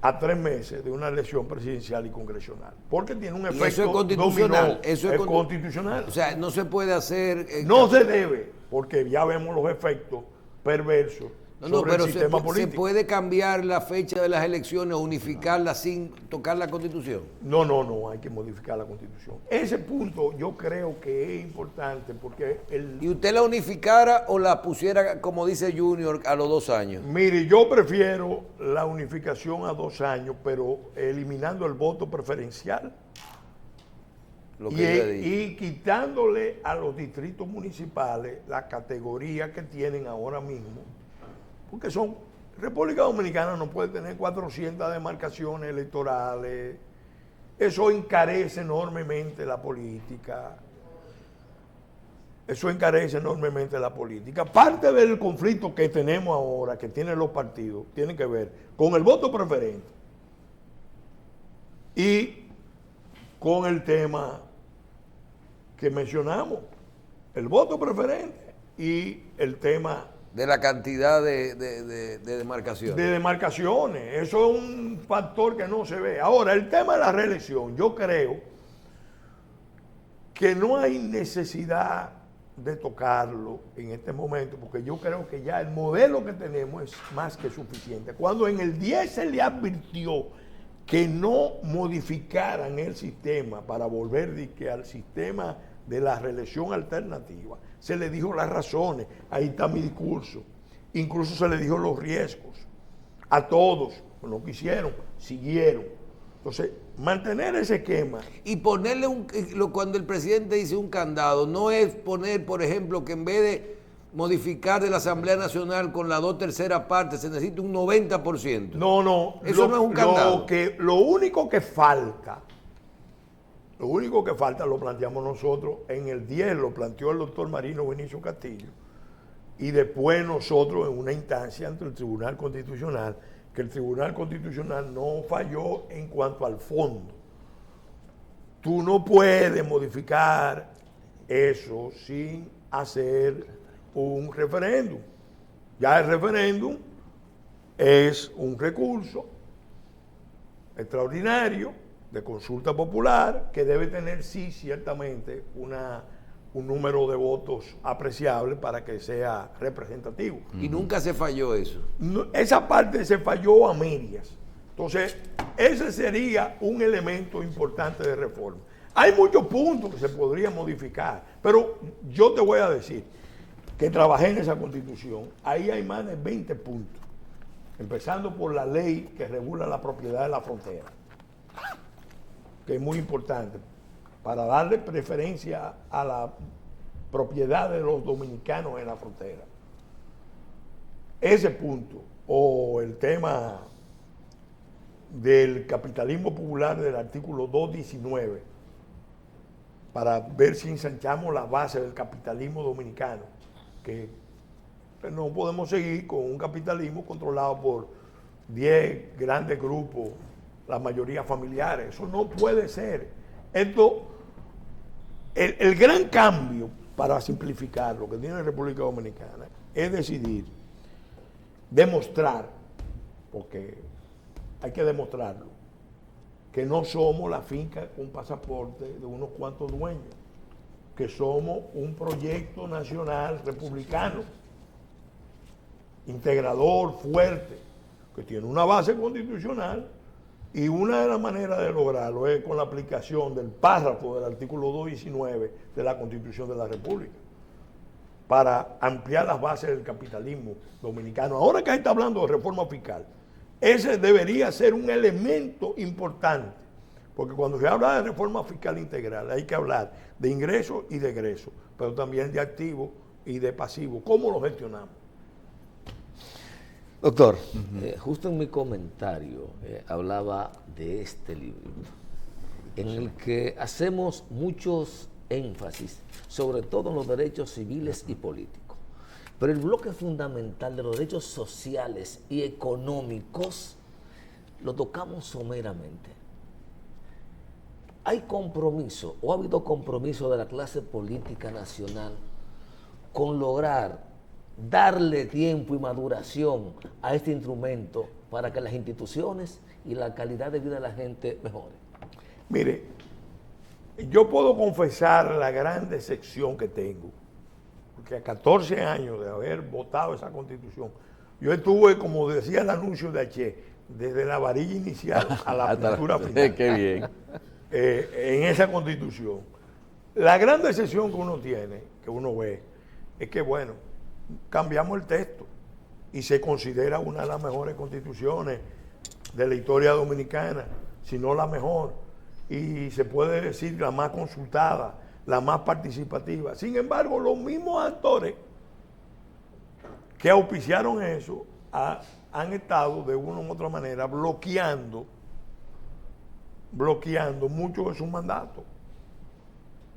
a 3 meses de una elección presidencial y congresional, porque tiene un efecto eso es constitucional, dominó. eso es constitucional. O sea, no se puede hacer... No se debe, porque ya vemos los efectos perversos sobre pero el sistema se político. puede cambiar la fecha de las elecciones o unificarla sin tocar la Constitución. No, hay que modificar la Constitución. Ese punto yo creo que es importante porque ¿Y usted la unificara o la pusiera, como dice Junior, a los 2 años? Mire, yo prefiero la unificación a 2 años, pero eliminando el voto preferencial y quitándole a los distritos municipales la categoría que tienen ahora mismo, porque República Dominicana no puede tener 400 demarcaciones electorales. Eso encarece enormemente la política. Parte del conflicto que tenemos ahora, que tienen los partidos, tiene que ver con el voto preferente y con el tema que mencionamos, el voto preferente y el tema de la cantidad de demarcaciones. De demarcaciones. Eso es un factor que no se ve. Ahora, el tema de la reelección, yo creo que no hay necesidad de tocarlo en este momento, porque yo creo que ya el modelo que tenemos es más que suficiente. Cuando en el 10 se le advirtió que no modificaran el sistema para volver al sistema de la reelección alternativa, se le dijo las razones, ahí está mi discurso, incluso se le dijo los riesgos, a todos, no quisieron, siguieron. Entonces, mantener ese esquema. Y ponerle cuando el presidente dice un candado, no es poner, por ejemplo, que en vez de modificar de la Asamblea Nacional con la 2/3 partes, se necesita un 90%. No. Eso no es un candado. Lo único que falta Lo único que falta lo planteamos nosotros, en el 10 lo planteó el doctor Marino Benicio Castillo, y después nosotros en una instancia ante el Tribunal Constitucional, que el Tribunal Constitucional no falló en cuanto al fondo. Tú no puedes modificar eso sin hacer un referéndum. Ya el referéndum es un recurso extraordinario de consulta popular que debe tener, sí, ciertamente, un número de votos apreciable para que sea representativo. Y nunca se falló eso. Esa parte se falló a medias. Entonces, ese sería un elemento importante de reforma. Hay muchos puntos que se podrían modificar, pero yo te voy a decir que trabajé en esa Constitución. Ahí hay más de 20 puntos, empezando por la ley que regula la propiedad de la frontera, que es muy importante, para darle preferencia a la propiedad de los dominicanos en la frontera. Ese punto, o el tema del capitalismo popular del artículo 219, para ver si ensanchamos la base del capitalismo dominicano, que no podemos seguir con un capitalismo controlado por 10 grandes grupos, la mayoría familiares. Eso no puede ser. Esto, el gran cambio, para simplificar lo que tiene la República Dominicana, es decidir, demostrar, porque hay que demostrarlo, que no somos la finca con pasaporte de unos cuantos dueños, que somos un proyecto nacional republicano, integrador, fuerte, que tiene una base constitucional, y una de las maneras de lograrlo es con la aplicación del párrafo del artículo 219 de la Constitución de la República, para ampliar las bases del capitalismo dominicano. Ahora que se está hablando de reforma fiscal, ese debería ser un elemento importante, porque cuando se habla de reforma fiscal integral hay que hablar de ingresos y de egresos, pero también de activos y de pasivos. ¿Cómo lo gestionamos? Doctor, justo en mi comentario hablaba de este libro, en el que hacemos muchos énfasis, sobre todo en los derechos civiles y políticos. Pero el bloque fundamental de los derechos sociales y económicos lo tocamos someramente. ¿Hay compromiso o ha habido compromiso de la clase política nacional con lograr darle tiempo y maduración a este instrumento para que las instituciones y la calidad de vida de la gente mejore? Mire, yo puedo confesar la gran decepción que tengo, porque a 14 años de haber votado esa Constitución, yo estuve, como decía el anuncio de H, desde la varilla inicial a la pintura final. Qué bien. En esa Constitución. La gran decepción que uno tiene, que uno ve, es que, bueno, cambiamos el texto y se considera una de las mejores constituciones de la historia dominicana, si no la mejor, y se puede decir la más consultada, la más participativa. Sin embargo, los mismos actores que auspiciaron eso han estado de una u otra manera bloqueando mucho de su mandato,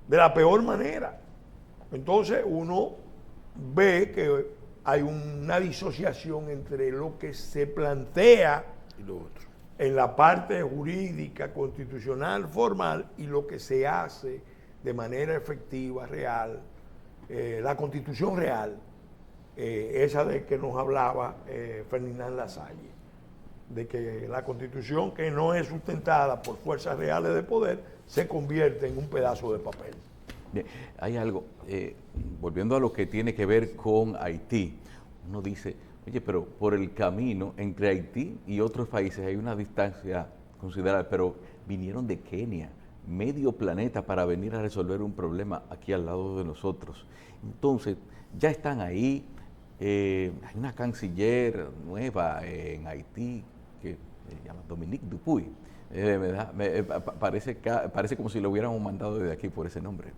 de la peor manera. Entonces uno ve que hay una disociación entre lo que se plantea Y lo otro. en la parte jurídica, constitucional, formal, y lo que se hace de manera efectiva, real, la Constitución real, esa de que nos hablaba Ferdinand Lasalle, de que la Constitución que no es sustentada por fuerzas reales de poder se convierte en un pedazo de papel. Bien, hay algo, volviendo a lo que tiene que ver con Haití, uno dice, oye, pero por el camino entre Haití y otros países hay una distancia considerable, pero vinieron de Kenia, medio planeta, para venir a resolver un problema aquí al lado de nosotros. Entonces, ya están ahí, hay una canciller nueva en Haití que se llama Dominique Dupuy. Parece como si lo hubiéramos mandado desde aquí por ese nombre.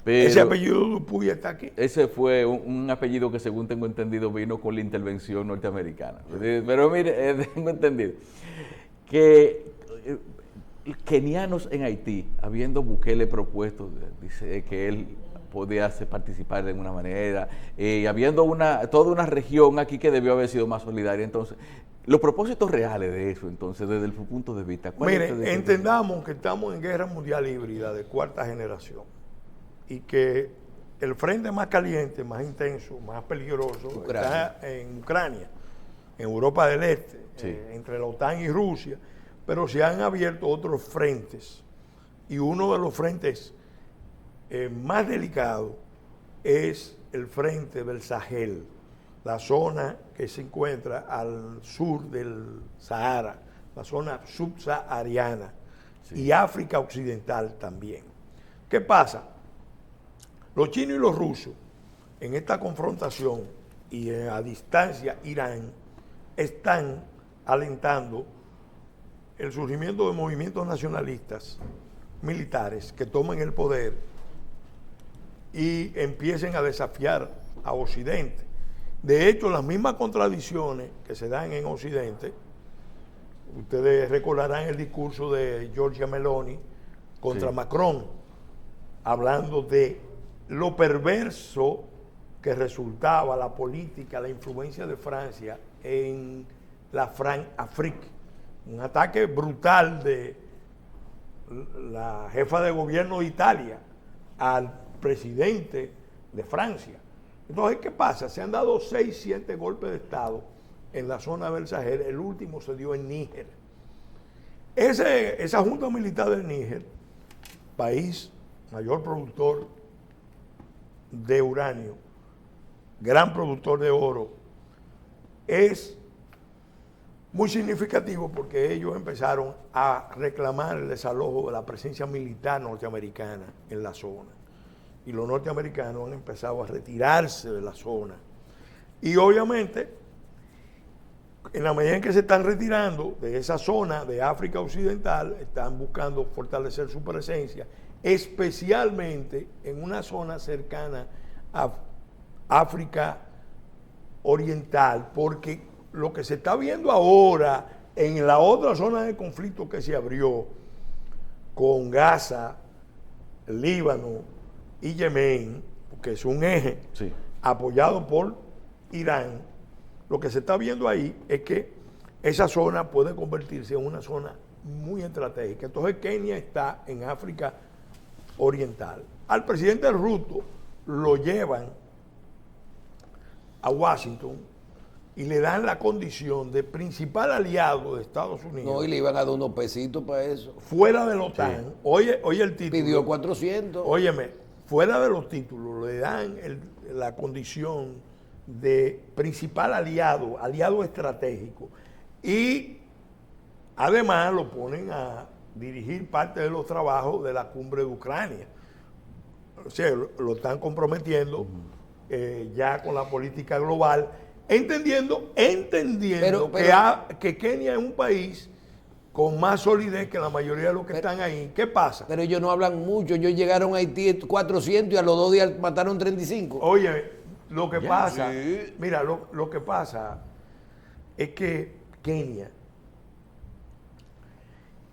Pero ese apellido Dupuy está aquí. ese fue un apellido que, según tengo entendido, vino con la intervención norteamericana. Pero mire, tengo entendido que kenianos en Haití, habiendo Bukele propuesto, dice que él podía participar de alguna manera, habiendo toda una región aquí que debió haber sido más solidaria. Entonces, los propósitos reales de eso, entonces, desde el punto de vista, ¿cuál es? Mire, entendamos que estamos en guerra mundial híbrida de cuarta generación y que el frente más caliente, más intenso, más peligroso está en Ucrania, en Europa del Este, sí, entre la OTAN y Rusia, pero se han abierto otros frentes y uno de los frentes más delicados es el frente del Sahel, la zona que se encuentra al sur del Sahara, la zona subsahariana, sí, y África Occidental también. ¿Qué pasa? Los chinos y los rusos en esta confrontación y a distancia Irán están alentando el surgimiento de movimientos nacionalistas militares que tomen el poder y empiecen a desafiar a Occidente. De hecho, las mismas contradicciones que se dan en Occidente, ustedes recordarán el discurso de Giorgia Meloni contra sí, Macron, hablando de lo perverso que resultaba la política, la influencia de Francia en la Francafrique. Un ataque brutal de la jefa de gobierno de Italia al presidente de Francia. Entonces, ¿qué pasa? Se han dado 6, 7 golpes de Estado en la zona del Sahel. El último se dio en Níger. Esa junta militar del Níger, país mayor productor de uranio, gran productor de oro, es muy significativo porque ellos empezaron a reclamar el desalojo de la presencia militar norteamericana en la zona. Y los norteamericanos han empezado a retirarse de la zona. Y obviamente, en la medida en que se están retirando de esa zona de África Occidental, están buscando fortalecer su presencia, especialmente en una zona cercana a África Oriental, porque lo que se está viendo ahora en la otra zona de conflicto que se abrió con Gaza, Líbano y Yemen, que es un eje sí, apoyado por Irán, lo que se está viendo ahí es que esa zona puede convertirse en una zona muy estratégica. Entonces Kenia está en África Oriental. Al presidente Ruto lo llevan a Washington y le dan la condición de principal aliado de Estados Unidos. No, y le iban a dar unos pesitos para eso. Fuera de la OTAN. Sí. Oye el título. Pidió 400. Óyeme, fuera de los títulos le dan la condición de principal aliado, aliado estratégico. Y además lo ponen a dirigir parte de los trabajos de la cumbre de Ucrania. O sea, lo están comprometiendo ya con la política global, entendiendo que Kenia es un país con más solidez que la mayoría de los que están ahí. ¿Qué pasa? Pero ellos no hablan mucho. Ellos llegaron a Haití 400 y a los 2 días mataron 35. Oye, lo que pasa, sí, mira, lo que pasa es que Kenia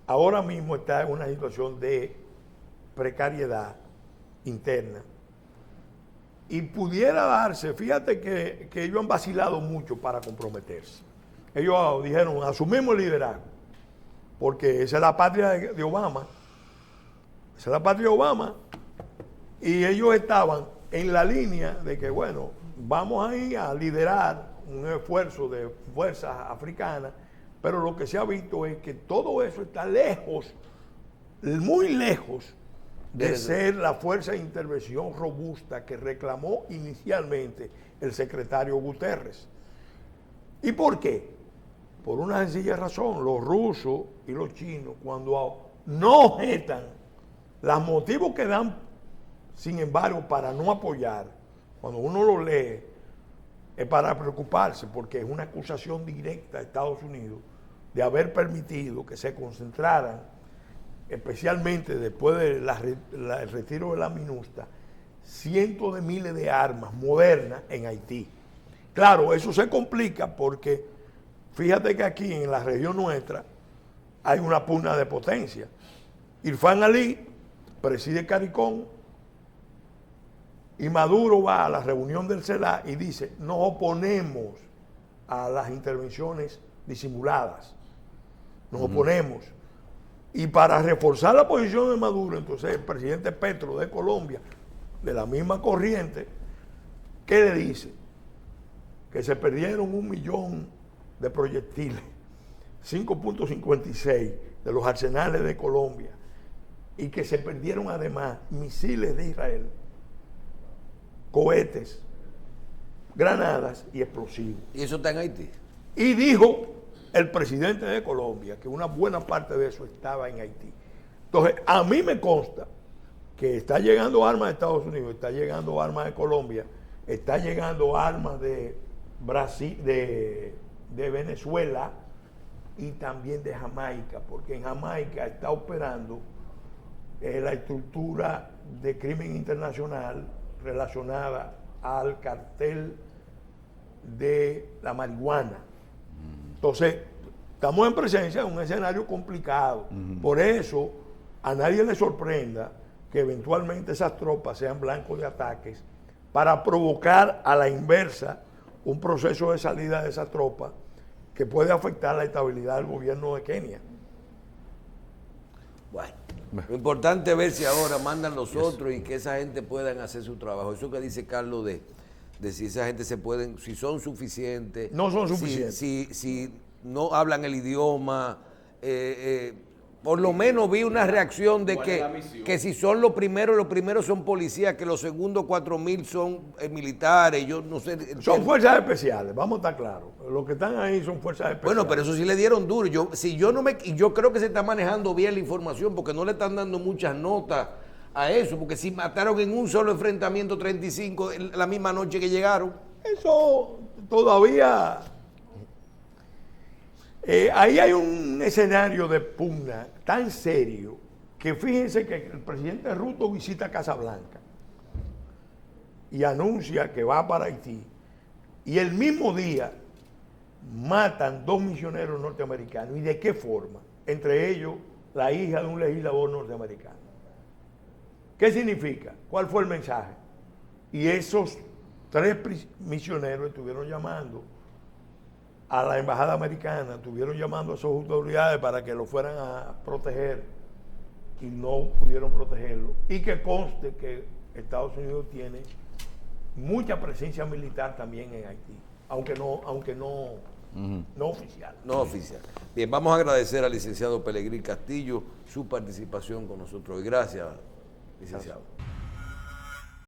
ahora mismo está en una situación de precariedad interna. Y pudiera darse, fíjate que ellos han vacilado mucho para comprometerse. Ellos dijeron, asumimos el liderazgo, porque esa es la patria de Obama. Esa es la patria de Obama. Y ellos estaban en la línea de que, bueno, vamos ahí a liderar un esfuerzo de fuerzas africanas, pero lo que se ha visto es que todo eso está lejos, muy lejos, de ser la fuerza de intervención robusta que reclamó inicialmente el secretario Guterres. ¿Y por qué? Por una sencilla razón. Los rusos y los chinos, cuando no objetan los motivos que dan, sin embargo, para no apoyar, cuando uno lo lee, es para preocuparse, porque es una acusación directa a Estados Unidos de haber permitido que se concentraran, especialmente después del retiro de la MINUSTA, cientos de miles de armas modernas en Haití. Claro, eso se complica porque fíjate que aquí en la región nuestra hay una pugna de potencia. Irfan Ali preside CARICOM y Maduro va a la reunión del CELAC y dice, nos oponemos a las intervenciones disimuladas, nos oponemos. Y para reforzar la posición de Maduro, entonces el presidente Petro de Colombia, de la misma corriente, ¿qué le dice? Que se perdieron 1 millón de proyectiles, 5.56 de los arsenales de Colombia, y que se perdieron además misiles de Israel, cohetes, granadas y explosivos. ¿Y eso está en Haití? Y dijo el presidente de Colombia que una buena parte de eso estaba en Haití. Entonces, a mí me consta que está llegando armas de Estados Unidos, está llegando armas de Colombia, está llegando armas de Brasil, de Venezuela y también de Jamaica, porque en Jamaica está operando la estructura de crimen internacional relacionada al cartel de la marihuana. Entonces, estamos en presencia de un escenario complicado. Por eso, a nadie le sorprenda que eventualmente esas tropas sean blancos de ataques para provocar a la inversa un proceso de salida de esas tropas que puede afectar la estabilidad del gobierno de Kenia. Bueno, lo importante es ver si ahora mandan los otros y que esa gente puedan hacer su trabajo. Eso que dice Carlos de si esa gente se pueden, si son suficientes. No son suficientes. Si no hablan el idioma. Por lo menos vi una reacción de que si son los primeros son policías, que los segundos 4.000 son militares, yo no sé. Son fuerzas especiales, vamos a estar claros. Los que están ahí son fuerzas especiales. Bueno, pero eso sí le dieron duro. Yo creo que se está manejando bien la información porque no le están dando muchas notas a eso, porque si mataron en un solo enfrentamiento 35 la misma noche que llegaron. Eso todavía... ahí hay un escenario de pugna tan serio que fíjense que el presidente Ruto visita Casablanca y anuncia que va para Haití y el mismo día matan 2 misioneros norteamericanos. ¿Y de qué forma? Entre ellos la hija de un legislador norteamericano. ¿Qué significa? ¿Cuál fue el mensaje? Y esos 3 misioneros estuvieron llamando a la embajada americana, estuvieron llamando a sus autoridades para que lo fueran a proteger y no pudieron protegerlo. Y que conste que Estados Unidos tiene mucha presencia militar también en Haití, aunque no oficial. No oficial. Bien, vamos a agradecer al licenciado Pelegrín Castillo su participación con nosotros. Y gracias, licenciado.